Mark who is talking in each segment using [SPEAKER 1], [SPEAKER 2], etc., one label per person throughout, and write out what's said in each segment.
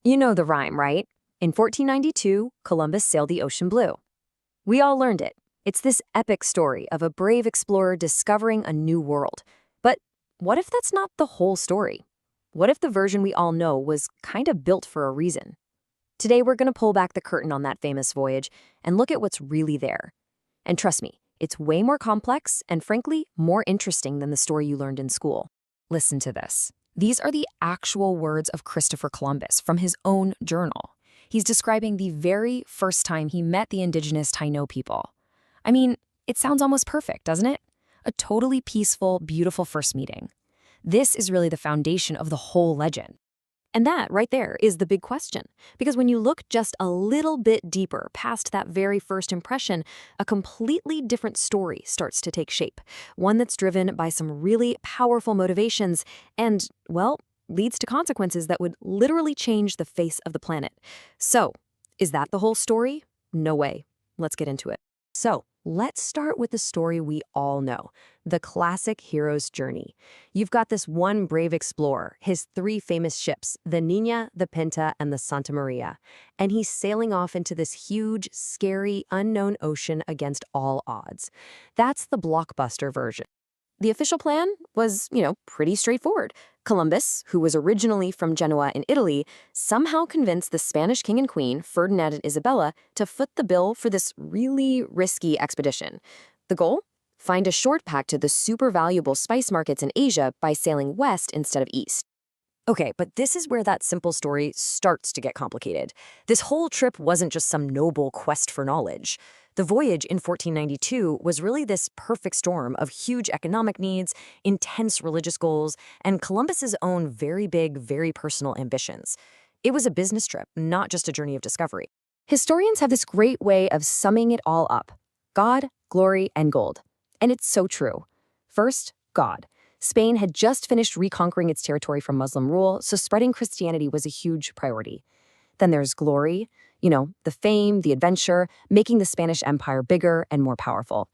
[SPEAKER 1] You know the rhyme, right? In 1492, Columbus sailed the ocean blue. We all learned it. It's this epic story of a brave explorer discovering a new world. But what if that's not the whole story? What if the version we all know was kind of built for a reason? Today, we're going to pull back the curtain on that famous voyage and look at what's really there. And trust me, it's way more complex and, frankly, more interesting than the story you learned in school. Listen to this. These are the actual words of Christopher Columbus from his own journal. He's describing the very first time he met the indigenous Taino people. I mean, it sounds almost perfect, doesn't it? A totally peaceful, beautiful first meeting. This is really the foundation of the whole legend. And that right there is the big question, because when you look just a little bit deeper past that very first impression, a completely different story starts to take shape, one that's driven by some really powerful motivations and, well, leads to consequences that would literally change the face of the planet. So, is that the whole story? No way. Let's get into it. So, let's start with the story we all know, the classic hero's journey. You've got this one brave explorer, his three famous ships, the Niña, the Pinta, and the Santa Maria, and he's sailing off into this huge, scary, unknown ocean against all odds. That's the blockbuster version. The official plan was, pretty straightforward. Columbus, who was originally from Genoa in Italy, somehow convinced the Spanish king and queen, Ferdinand and Isabella, to foot the bill for this really risky expedition. The goal? Find a short path to the super valuable spice markets in Asia by sailing west instead of east. Okay, but this is where that simple story starts to get complicated. This whole trip wasn't just some noble quest for knowledge. The voyage in 1492 was really this perfect storm of huge economic needs, intense religious goals, and Columbus's own very big, very personal ambitions. It was a business trip, not just a journey of discovery. Historians have this great way of summing it all up: God, glory, and gold. And it's so true. First, God. Spain had just finished reconquering its territory from Muslim rule, so spreading Christianity was a huge priority. Then there's glory, the fame, the adventure, making the Spanish Empire bigger and more powerful.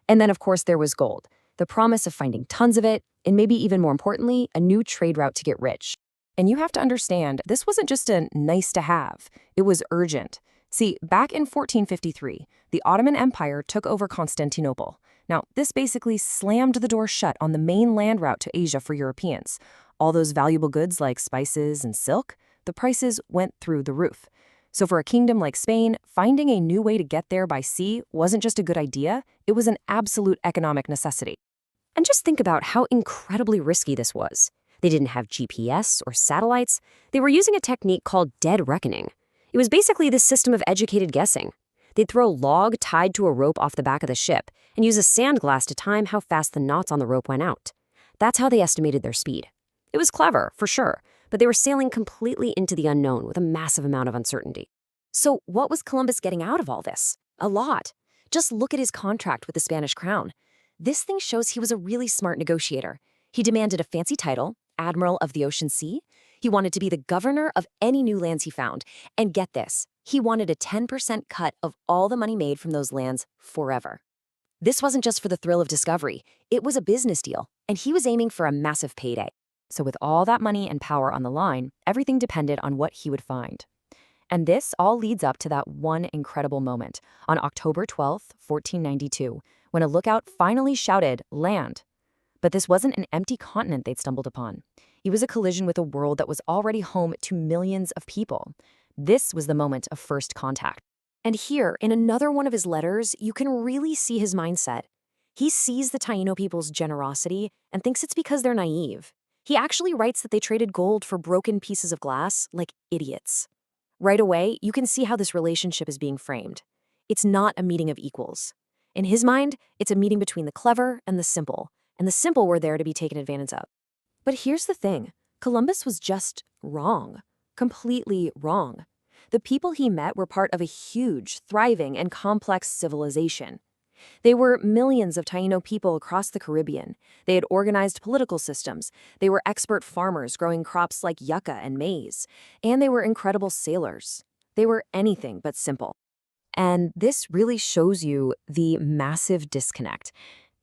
[SPEAKER 1] And then, of course, there was gold, the promise of finding tons of it, and maybe even more importantly, a new trade route to get rich. And you have to understand, this wasn't just a nice to have, it was urgent. See, back in 1453, the Ottoman Empire took over Constantinople. Now, this basically slammed the door shut on the main land route to Asia for Europeans. All those valuable goods like spices and silk, the prices went through the roof. So for a kingdom like Spain, finding a new way to get there by sea wasn't just a good idea, it was an absolute economic necessity. And just think about how incredibly risky this was. They didn't have GPS or satellites. They were using a technique called dead reckoning. It was basically this system of educated guessing. They'd throw a log tied to a rope off the back of the ship and use a sand glass to time how fast the knots on the rope went out. That's how they estimated their speed. It was clever, for sure, but they were sailing completely into the unknown with a massive amount of uncertainty. So what was Columbus getting out of all this? A lot. Just look at his contract with the Spanish crown. This thing shows he was a really smart negotiator. He demanded a fancy title, Admiral of the Ocean Sea. He wanted to be the governor of any new lands he found. And get this, he wanted a 10% cut of all the money made from those lands forever. This wasn't just for the thrill of discovery. It was a business deal, and he was aiming for a massive payday. So with all that money and power on the line, everything depended on what he would find. And this all leads up to that one incredible moment on October 12th, 1492, when a lookout finally shouted, "Land." But this wasn't an empty continent they'd stumbled upon. It was a collision with a world that was already home to millions of people. This was the moment of first contact. And here, in another one of his letters, you can really see his mindset. He sees the Taino people's generosity and thinks it's because they're naive. He actually writes that they traded gold for broken pieces of glass like idiots. Right away, you can see how this relationship is being framed. It's not a meeting of equals. In his mind, it's a meeting between the clever and the simple were there to be taken advantage of. But here's the thing. Columbus was just wrong. Completely wrong. The people he met were part of a huge, thriving, and complex civilization. They were millions of Taino people across the Caribbean. They had organized political systems. They were expert farmers growing crops like yucca and maize. And they were incredible sailors. They were anything but simple. And this really shows you the massive disconnect.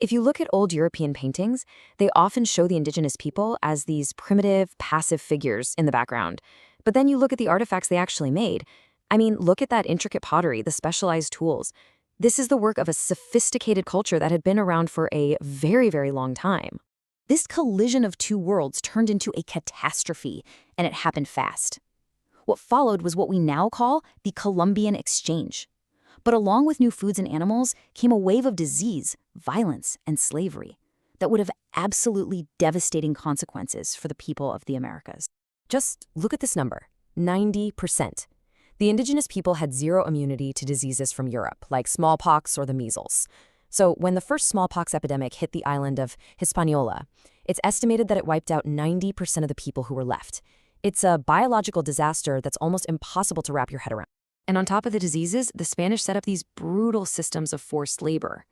[SPEAKER 1] If you look at old European paintings, they often show the indigenous people as these primitive, passive figures in the background. But then you look at the artifacts they actually made. I mean, look at that intricate pottery, the specialized tools. This is the work of a sophisticated culture that had been around for a very, very long time. This collision of two worlds turned into a catastrophe, and it happened fast. What followed was what we now call the Columbian Exchange. But along with new foods and animals came a wave of disease, violence, and slavery that would have absolutely devastating consequences for the people of the Americas. Just look at this number, 90%. The indigenous people had zero immunity to diseases from Europe, like smallpox or the measles. So when the first smallpox epidemic hit the island of Hispaniola, it's estimated that it wiped out 90% of the people who were left. It's a biological disaster that's almost impossible to wrap your head around. And on top of the diseases, the Spanish set up these brutal systems of forced labor.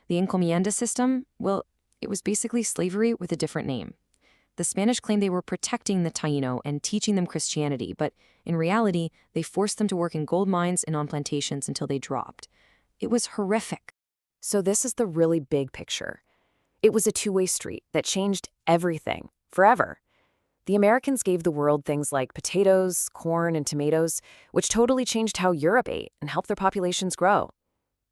[SPEAKER 1] The encomienda system, well, it was basically slavery with a different name. The Spanish claimed they were protecting the Taino and teaching them Christianity, but in reality, they forced them to work in gold mines and on plantations until they dropped. It was horrific. So this is the really big picture. It was a two-way street that changed everything, forever. The Americans gave the world things like potatoes, corn, and tomatoes, which totally changed how Europe ate and helped their populations grow.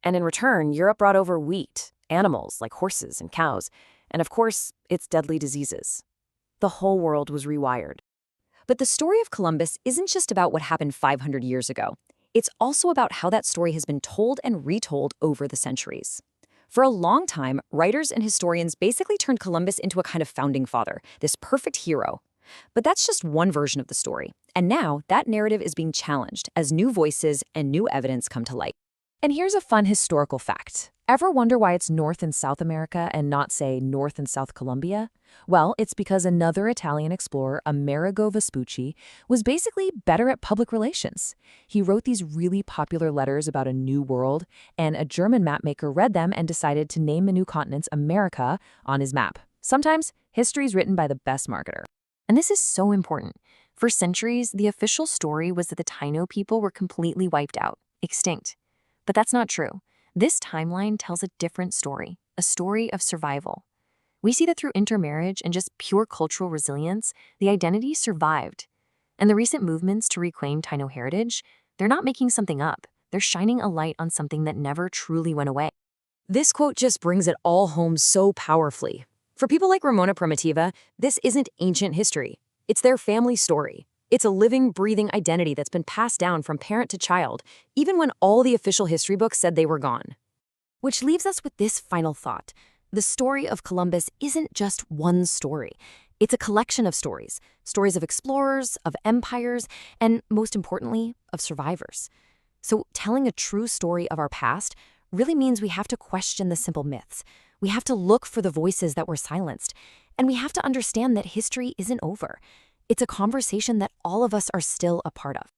[SPEAKER 1] And in return, Europe brought over wheat, animals like horses and cows, and of course, its deadly diseases. The whole world was rewired. But the story of Columbus isn't just about what happened 500 years ago. It's also about how that story has been told and retold over the centuries. For a long time, writers and historians basically turned Columbus into a kind of founding father, this perfect hero. But that's just one version of the story. And now, that narrative is being challenged as new voices and new evidence come to light. And here's a fun historical fact. Ever wonder why it's North and South America and not, say, North and South Colombia? Well, it's because another Italian explorer, Amerigo Vespucci, was basically better at public relations. He wrote these really popular letters about a new world, and a German mapmaker read them and decided to name the new continents America on his map. Sometimes, history's written by the best marketer. And this is so important. For centuries, the official story was that the Taino people were completely wiped out, extinct. But that's not true. This timeline tells a different story, a story of survival. We see that through intermarriage and just pure cultural resilience, the identity survived. And the recent movements to reclaim Taino heritage, they're not making something up. They're shining a light on something that never truly went away. This quote just brings it all home so powerfully. For people like Ramona Primitiva, this isn't ancient history. It's their family story. It's a living, breathing identity that's been passed down from parent to child, even when all the official history books said they were gone. Which leaves us with this final thought. The story of Columbus isn't just one story. It's a collection of stories. Stories of explorers, of empires, and most importantly, of survivors. So telling a true story of our past really means we have to question the simple myths. We have to look for the voices that were silenced. And we have to understand that history isn't over. It's a conversation that all of us are still a part of.